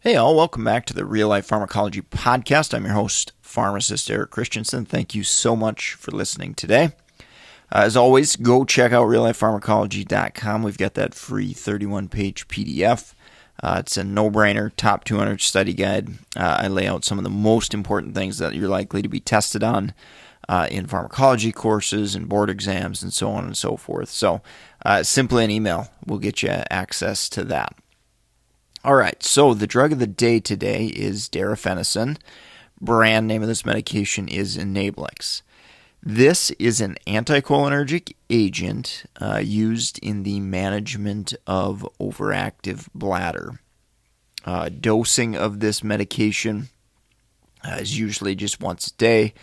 Hey all, welcome back to the Real Life Pharmacology Podcast. I'm your host, pharmacist Eric Christensen. Thank you so much for listening today. As always, go check out reallifepharmacology.com. We've got that free 31-page PDF. It's a no-brainer, top 200 study guide. I lay out some of the most important things that you're likely to be tested on in pharmacology courses and board exams and so on and so forth. So simply an email will get you access to that. All right, so the drug of the day today is Darifenacin. Brand name of this medication is Enablix. This is an anticholinergic agent used in the management of overactive bladder. Dosing of this medication is usually just once a day.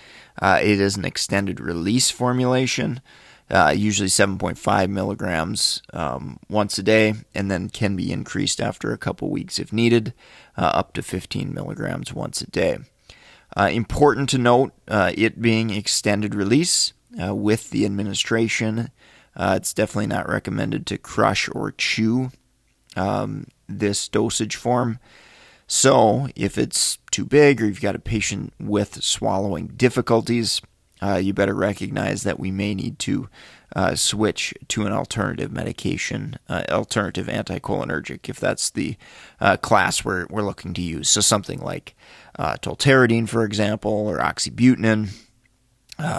It is an extended release formulation. Usually 7.5 milligrams once a day, and then can be increased after a couple weeks if needed, up to 15 milligrams once a day. Important to note, it being extended release with the administration, it's definitely not recommended to crush or chew this dosage form. So if it's too big or you've got a patient with swallowing difficulties, you better recognize that we may need to switch to an alternative medication, alternative anticholinergic, if that's the class we're looking to use. So something like tolterodine, for example, or oxybutynin,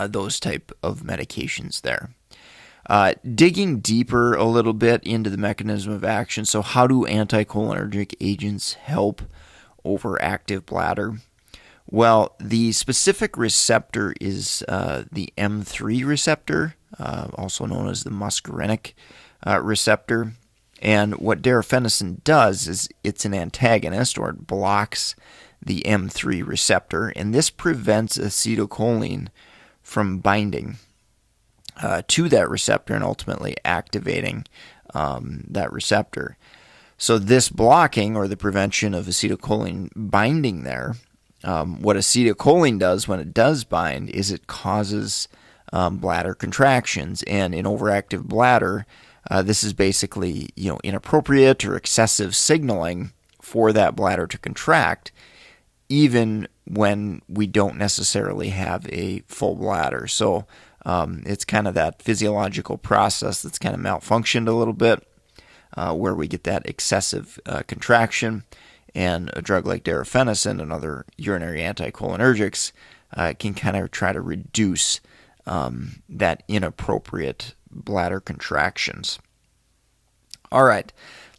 those type of medications there. Digging deeper a little bit into the mechanism of action. So how do anticholinergic agents help overactive bladder? Well, the specific receptor is the M3 receptor, also known as the muscarinic receptor. And what darifenacin does is it's an antagonist, or it blocks the M3 receptor, and this prevents acetylcholine from binding to that receptor and ultimately activating that receptor. So this blocking, or the prevention of acetylcholine binding there, what acetylcholine does when it does bind is it causes bladder contractions, and in overactive bladder, this is basically inappropriate or excessive signaling for that bladder to contract, even when we don't necessarily have a full bladder. So it's kind of that physiological process that's kind of malfunctioned a little bit, where we get that excessive contraction. And a drug like darifenacin and other urinary anticholinergics can kind of try to reduce that inappropriate bladder contractions. All right,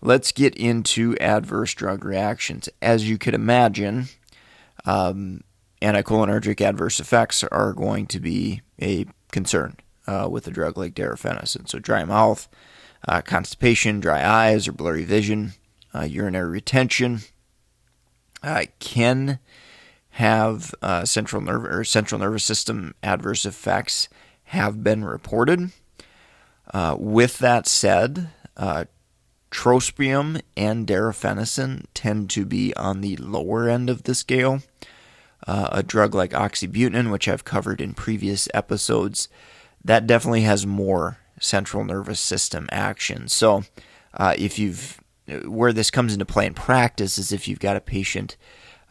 let's get into adverse drug reactions. As you could imagine, anticholinergic adverse effects are going to be a concern with a drug like darifenacin. So dry mouth, constipation, dry eyes or blurry vision, urinary retention, can have central nervous system adverse effects have been reported. With that said, trospium and darifenacin tend to be on the lower end of the scale. A drug like oxybutynin, which I've covered in previous episodes, that definitely has more central nervous system action. So where this comes into play in practice is if you've got a patient,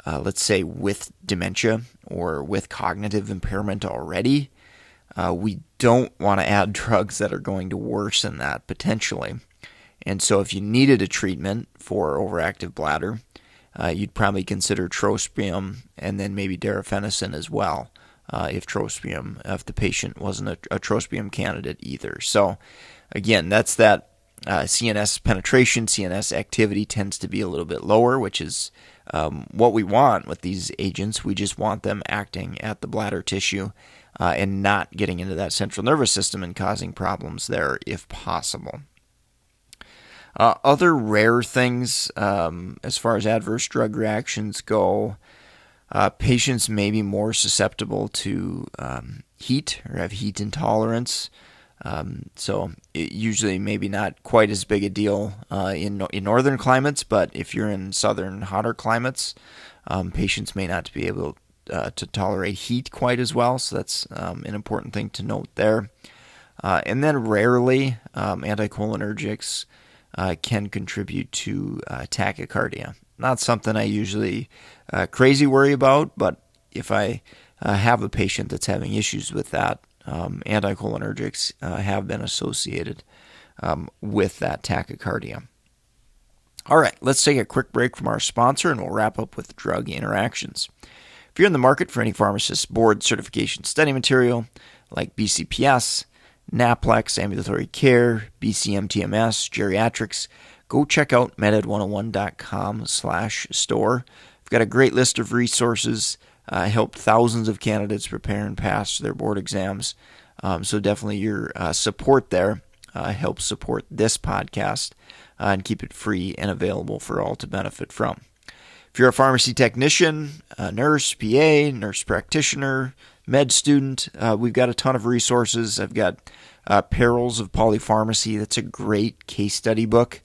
let's say with dementia or with cognitive impairment already, we don't want to add drugs that are going to worsen that potentially. And so if you needed a treatment for overactive bladder, you'd probably consider trospium and then maybe darifenacin as well, if the patient wasn't a trospium candidate either. So again, that's that CNS penetration, CNS activity tends to be a little bit lower, which is what we want with these agents. We just want them acting at the bladder tissue and not getting into that central nervous system and causing problems there if possible. Other rare things as far as adverse drug reactions go, patients may be more susceptible to heat or have heat intolerance. So it usually maybe not quite as big a deal in northern climates, but if you're in southern hotter climates, patients may not be able to tolerate heat quite as well. So that's an important thing to note there. And then rarely anticholinergics can contribute to tachycardia. not something I usually crazy worry about, but if I have a patient that's having issues with that, anticholinergics have been associated with that tachycardia. All right, let's take a quick break from our sponsor, and we'll wrap up with drug interactions. If you're in the market for any pharmacist board certification study material like BCPS, NAPLEX, ambulatory care, BCMTMS, geriatrics, go check out meded101.com/store. We've got a great list of resources, helped thousands of candidates prepare and pass their board exams. So definitely your support there helps support this podcast and keep it free and available for all to benefit from. If you're a pharmacy technician, a nurse, PA, nurse practitioner, med student, we've got a ton of resources. I've got Perils of Polypharmacy. That's a great case study book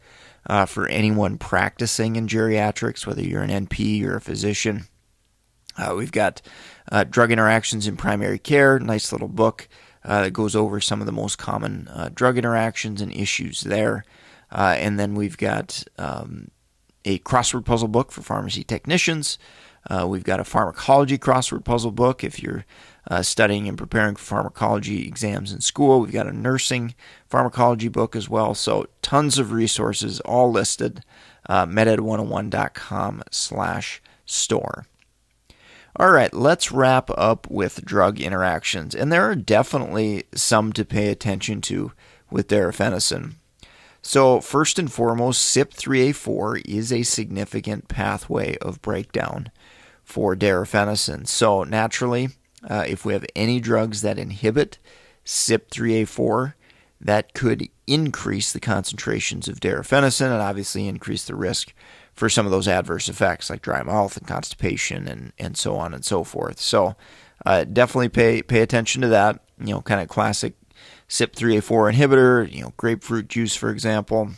for anyone practicing in geriatrics, whether you're an NP or a physician. We've got Drug Interactions in Primary Care, nice little book that goes over some of the most common drug interactions and issues there. And then we've got a crossword puzzle book for pharmacy technicians. We've got a pharmacology crossword puzzle book if you're studying and preparing for pharmacology exams in school. We've got a nursing pharmacology book as well. So tons of resources all listed, meded101.com/store. All right, let's wrap up with drug interactions. And there are definitely some to pay attention to with darifenacin. So first and foremost, CYP3A4 is a significant pathway of breakdown for darifenacin. So naturally, if we have any drugs that inhibit CYP3A4, that could increase the concentrations of darifenacin and obviously increase the risk for some of those adverse effects like dry mouth and constipation and so on and so forth. So definitely pay attention to that. Kind of classic CYP3A4 inhibitor, grapefruit juice, for example.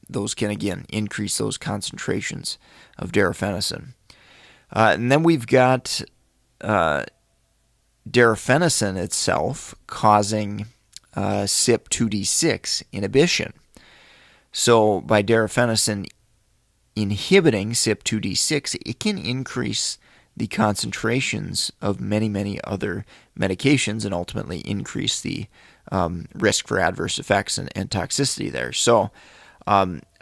Those can, again, increase those concentrations of darifenacin. And then we've got darifenacin itself causing CYP2D6 inhibition. So by darifenacin inhibiting CYP2D6, it can increase the concentrations of many, many other medications and ultimately increase the risk for adverse effects and toxicity there. So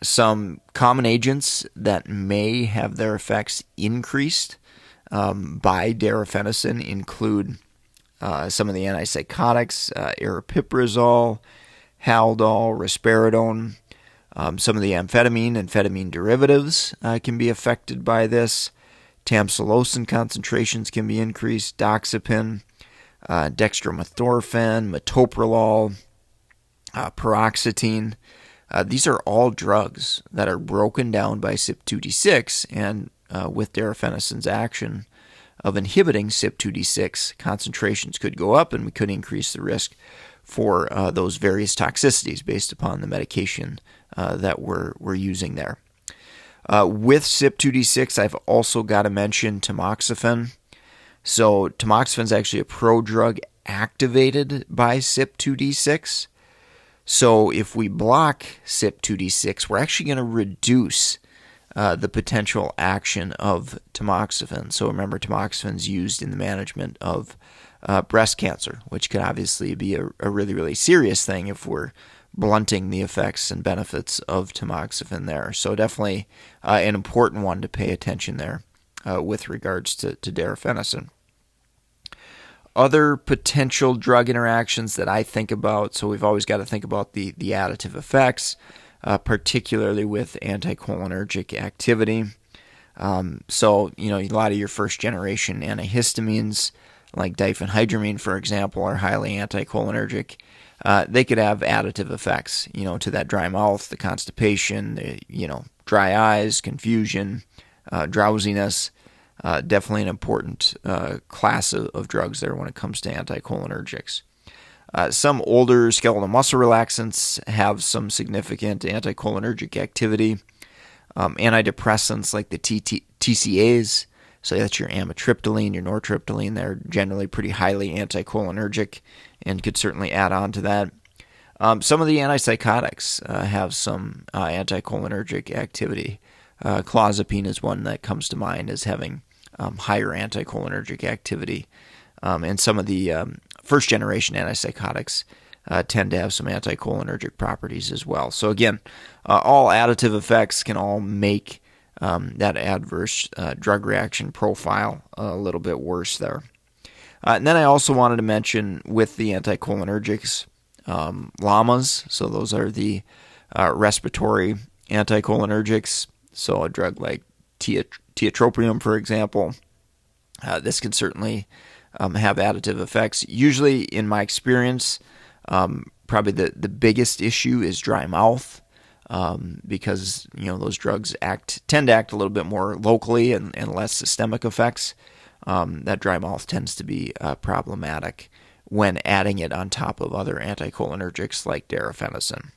some common agents that may have their effects increased by darifenacin include some of the antipsychotics, aripiprazole, Haldol, risperidone. Some of the amphetamine derivatives can be affected by this. Tamsulosin concentrations can be increased, doxepin, dextromethorphan, metoprolol, paroxetine. These are all drugs that are broken down by CYP2D6, and with darifenacin's action of inhibiting CYP2D6, concentrations could go up and we could increase the risk for those various toxicities based upon the medication that we're using there. With CYP2D6, I've also got to mention tamoxifen. So tamoxifen is actually a prodrug activated by CYP2D6. So if we block CYP2D6, we're actually going to reduce the potential action of tamoxifen. So remember, tamoxifen is used in the management of breast cancer, which could obviously be a really, really serious thing if we're blunting the effects and benefits of tamoxifen there. So definitely an important one to pay attention there with regards to darifenacin. Other potential drug interactions that I think about, so we've always got to think about the additive effects, particularly with anticholinergic activity. So, a lot of your first generation antihistamines, like diphenhydramine, for example, are highly anticholinergic. They could have additive effects, to that dry mouth, the constipation, the, dry eyes, confusion, drowsiness. Definitely an important class of drugs there when it comes to anticholinergics. Some older skeletal muscle relaxants have some significant anticholinergic activity. Antidepressants like the TCAs, so that's your amitriptyline, your nortriptyline, they're generally pretty highly anticholinergic and could certainly add on to that. Some of the antipsychotics have some anticholinergic activity. Clozapine is one that comes to mind as having higher anticholinergic activity. And some of the first-generation antipsychotics tend to have some anticholinergic properties as well. So again, all additive effects can all make that adverse drug reaction profile a little bit worse there. And then I also wanted to mention with the anticholinergics, LAMAs. So those are the respiratory anticholinergics. So a drug like tiotropium, for example, this can certainly have additive effects. Usually, in my experience, probably the biggest issue is dry mouth, because those drugs tend to act a little bit more locally and less systemic effects. That dry mouth tends to be problematic when adding it on top of other anticholinergics like Darifenacin.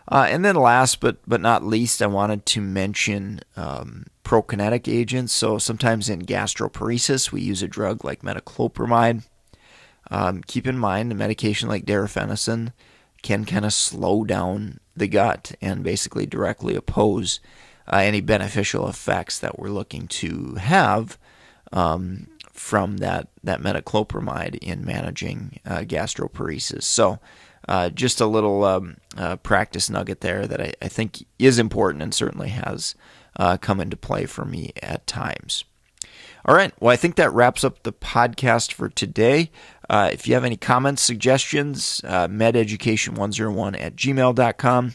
And then last but not least, I wanted to mention prokinetic agents. So sometimes in gastroparesis, we use a drug like metoclopramide. Keep in mind, a medication like Darifenacin can kind of slow down the gut and basically directly oppose any beneficial effects that we're looking to have from that metoclopramide in managing gastroparesis. So just a little practice nugget there that I think is important and certainly has come into play for me at times. All right, well, I think that wraps up the podcast for today. If you have any comments, suggestions, mededucation101@gmail.com.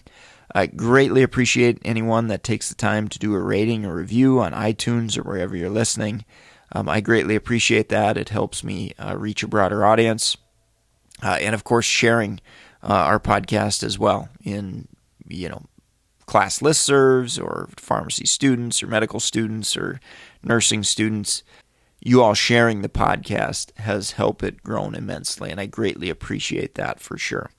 I greatly appreciate anyone that takes the time to do a rating or review on iTunes or wherever you're listening. I greatly appreciate that. It helps me reach a broader audience. And of course, sharing our podcast as well in, class listservs or pharmacy students or medical students or nursing students. You all sharing the podcast has helped it grow immensely, and I greatly appreciate that for sure.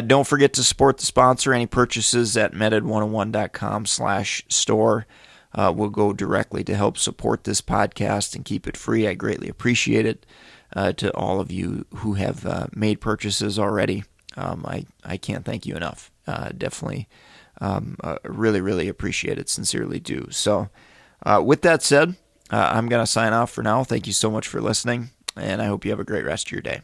Don't forget to support the sponsor. Any purchases at meded101.com/store will go directly to help support this podcast and keep it free. I greatly appreciate it. To all of you who have made purchases already, I can't thank you enough. Definitely really, really appreciate it. Sincerely do. So with that said, I'm going to sign off for now. Thank you so much for listening, and I hope you have a great rest of your day.